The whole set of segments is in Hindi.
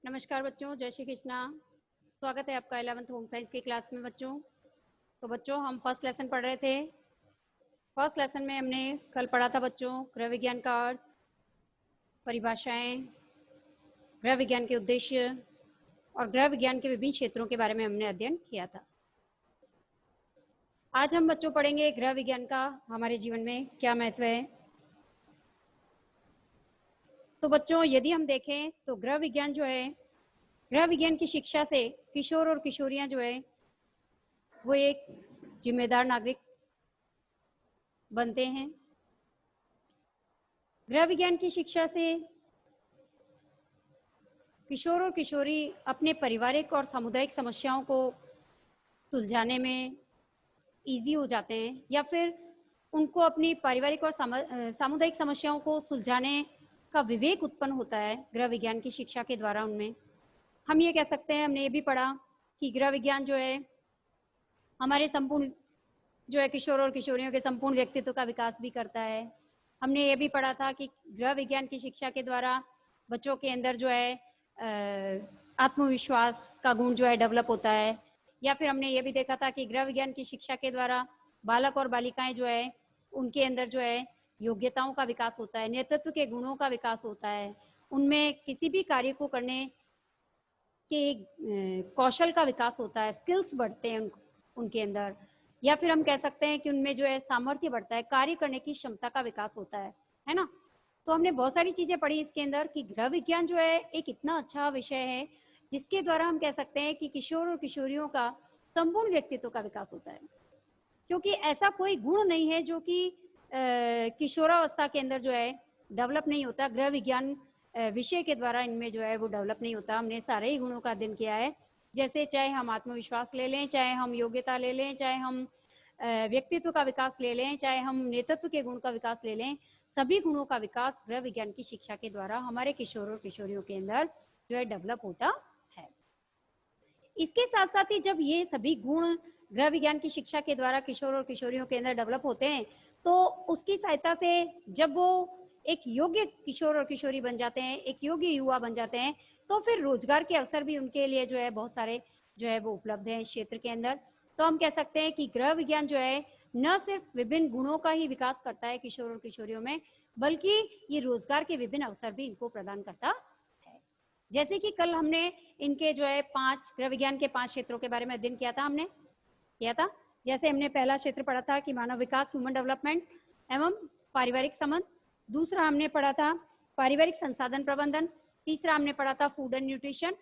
नमस्कार बच्चों, जय श्री कृष्णा। स्वागत है आपका 11th होम साइंस की क्लास में बच्चों। तो बच्चों हम फर्स्ट लेसन पढ़ रहे थे। फर्स्ट लेसन में हमने कल पढ़ा था बच्चों गृह विज्ञान का अर्थ, परिभाषाएं, गृह विज्ञान के उद्देश्य और गृह विज्ञान के विभिन्न क्षेत्रों के बारे में हमने अध्ययन किया था। आज हम बच्चों पढ़ेंगे गृह विज्ञान का हमारे जीवन में क्या महत्व है। तो बच्चों यदि हम देखें तो गृह विज्ञान जो है, गृह विज्ञान की शिक्षा से किशोर और किशोरियां जो है वो एक जिम्मेदार नागरिक बनते हैं। गृह विज्ञान की शिक्षा से किशोर और किशोरी अपने पारिवारिक और सामुदायिक समस्याओं को सुलझाने में इजी हो जाते हैं, या फिर उनको अपनी पारिवारिक और सामुदायिक समस्याओं को सुलझाने का विवेक उत्पन्न होता है गृह विज्ञान की शिक्षा के द्वारा। उनमें हम ये कह सकते हैं, हमने ये भी पढ़ा कि गृह विज्ञान जो है हमारे संपूर्ण जो है किशोर और किशोरियों के संपूर्ण व्यक्तित्व का विकास भी करता है। हमने ये भी पढ़ा था कि गृह विज्ञान की शिक्षा के द्वारा बच्चों के अंदर जो है आत्मविश्वास का गुण जो है डेवलप होता है। या फिर हमने ये भी देखा था कि गृह विज्ञान की शिक्षा के द्वारा बालक और बालिकाएं जो है उनके अंदर जो है योग्यताओं का विकास होता है, नेतृत्व के गुणों का विकास होता है, उनमें किसी भी कार्य को करने के कौशल का विकास होता है, स्किल्स बढ़ते हैं उनके अंदर। या फिर हम कह सकते हैं कि उनमें जो है सामर्थ्य बढ़ता है, कार्य करने की क्षमता का विकास होता है ना। तो हमने बहुत सारी चीजें पढ़ी इसके अंदर कि गृह विज्ञान जो है एक इतना अच्छा विषय है जिसके द्वारा हम कह सकते हैं कि किशोर और किशोरियों का संपूर्ण व्यक्तित्व का विकास होता है, क्योंकि ऐसा कोई गुण नहीं है जो कि किशोरावस्था के अंदर जो है डेवलप नहीं होता। गृह विज्ञान विषय के द्वारा इनमें जो है वो डेवलप नहीं होता। हमने सारे ही गुणों का अध्ययन किया है, जैसे चाहे हम आत्मविश्वास ले लें, चाहे हम योग्यता ले लें, चाहे हम व्यक्तित्व का विकास ले लें, चाहे हम नेतृत्व के गुण का विकास ले लें, सभी गुणों का विकास गृह विज्ञान की शिक्षा के द्वारा हमारे किशोर और किशोरियों के अंदर जो है डेवलप होता है। इसके साथ साथ ही जब ये सभी गुण गृह विज्ञान की शिक्षा के द्वारा किशोर और किशोरियों के अंदर डेवलप होते हैं, तो उसकी सहायता से जब वो एक योग्य किशोर और किशोरी बन जाते हैं, एक योग्य युवा बन जाते हैं, तो फिर रोजगार के अवसर भी उनके लिए जो है बहुत सारे जो है वो उपलब्ध है इस क्षेत्र के अंदर। तो हम कह सकते हैं कि गृह विज्ञान जो है न सिर्फ विभिन्न गुणों का ही विकास करता है किशोर और किशोरियों में, बल्कि ये रोजगार के विभिन्न अवसर भी इनको प्रदान करता है। जैसे कि कल हमने इनके जो है गृह विज्ञान के 5 क्षेत्रों के बारे में अध्ययन किया था। जैसे हमने पहला क्षेत्र पढ़ा था कि मानव विकास, ह्यूमन डेवलपमेंट एवं पारिवारिक संबंध। दूसरा हमने पढ़ा था पारिवारिक संसाधन प्रबंधन। तीसरा हमने पढ़ा था फूड एंड न्यूट्रिशन,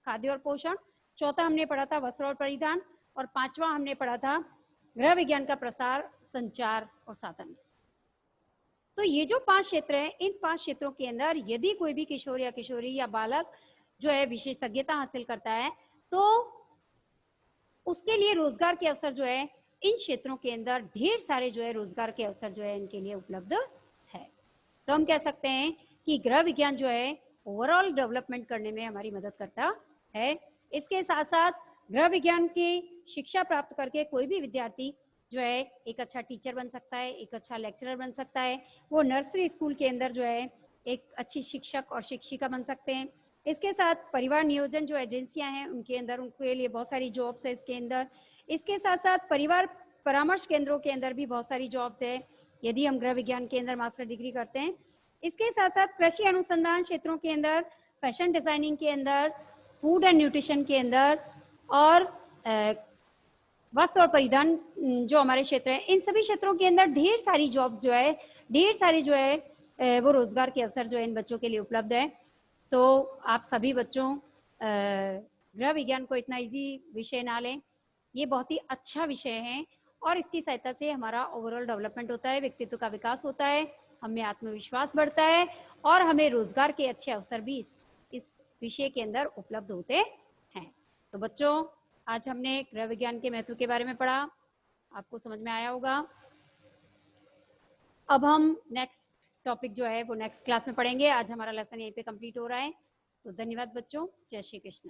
खाद्य और पोषण। चौथा हमने पढ़ा था वस्त्र और परिधान। और 5वां हमने पढ़ा था गृह विज्ञान का प्रसार, संचार और साधन। तो ये जो 5 क्षेत्र हैं, इन 5 क्षेत्रों के अंदर यदि कोई भी किशोर या किशोरी या बालक जो है विशेषज्ञता हासिल करता है, तो उसके लिए रोजगार के अवसर जो है इन क्षेत्रों के अंदर ढेर सारे जो है रोजगार के अवसर जो है इनके लिए उपलब्ध है। तो हम कह सकते हैं कि गृह विज्ञान जो है ओवरऑल डेवलपमेंट करने में हमारी मदद करता है। इसके साथ साथ गृह विज्ञान की शिक्षा प्राप्त करके कोई भी विद्यार्थी जो है एक अच्छा टीचर बन सकता है, एक अच्छा लेक्चरर बन सकता है, वो नर्सरी स्कूल के अंदर जो है एक अच्छी शिक्षक और शिक्षिका बन सकते हैं। इसके साथ परिवार नियोजन जो एजेंसियां हैं उनके अंदर उनके लिए बहुत सारी जॉब्स है इसके अंदर। इसके साथ साथ परिवार परामर्श केंद्रों के अंदर भी बहुत सारी जॉब्स है यदि हम गृह विज्ञान के अंदर मास्टर डिग्री करते हैं। इसके साथ साथ कृषि अनुसंधान क्षेत्रों के अंदर, फैशन डिजाइनिंग के अंदर, फूड एंड न्यूट्रिशन के अंदर और वस्त्र और परिधान जो हमारे क्षेत्र है, इन सभी क्षेत्रों के अंदर ढेर सारी जॉब्स जो है, ढेर सारी जो है वो रोजगार के अवसर जो है इन बच्चों के लिए उपलब्ध है। तो आप सभी बच्चों गृह विज्ञान को इतना इजी विषय ना लें, ये बहुत ही अच्छा विषय है और इसकी सहायता से हमारा ओवरऑल डेवलपमेंट होता है, व्यक्तित्व का विकास होता है, हमें आत्मविश्वास बढ़ता है और हमें रोजगार के अच्छे अवसर भी इस विषय के अंदर उपलब्ध होते हैं। तो बच्चों आज हमने गृह विज्ञान के महत्व के बारे में पढ़ा, आपको समझ में आया होगा। अब हम नेक्स्ट टॉपिक जो है वो नेक्स्ट क्लास में पढ़ेंगे। आज हमारा लेसन यहीं पे कंप्लीट हो रहा है। तो धन्यवाद बच्चों, जय श्री कृष्ण।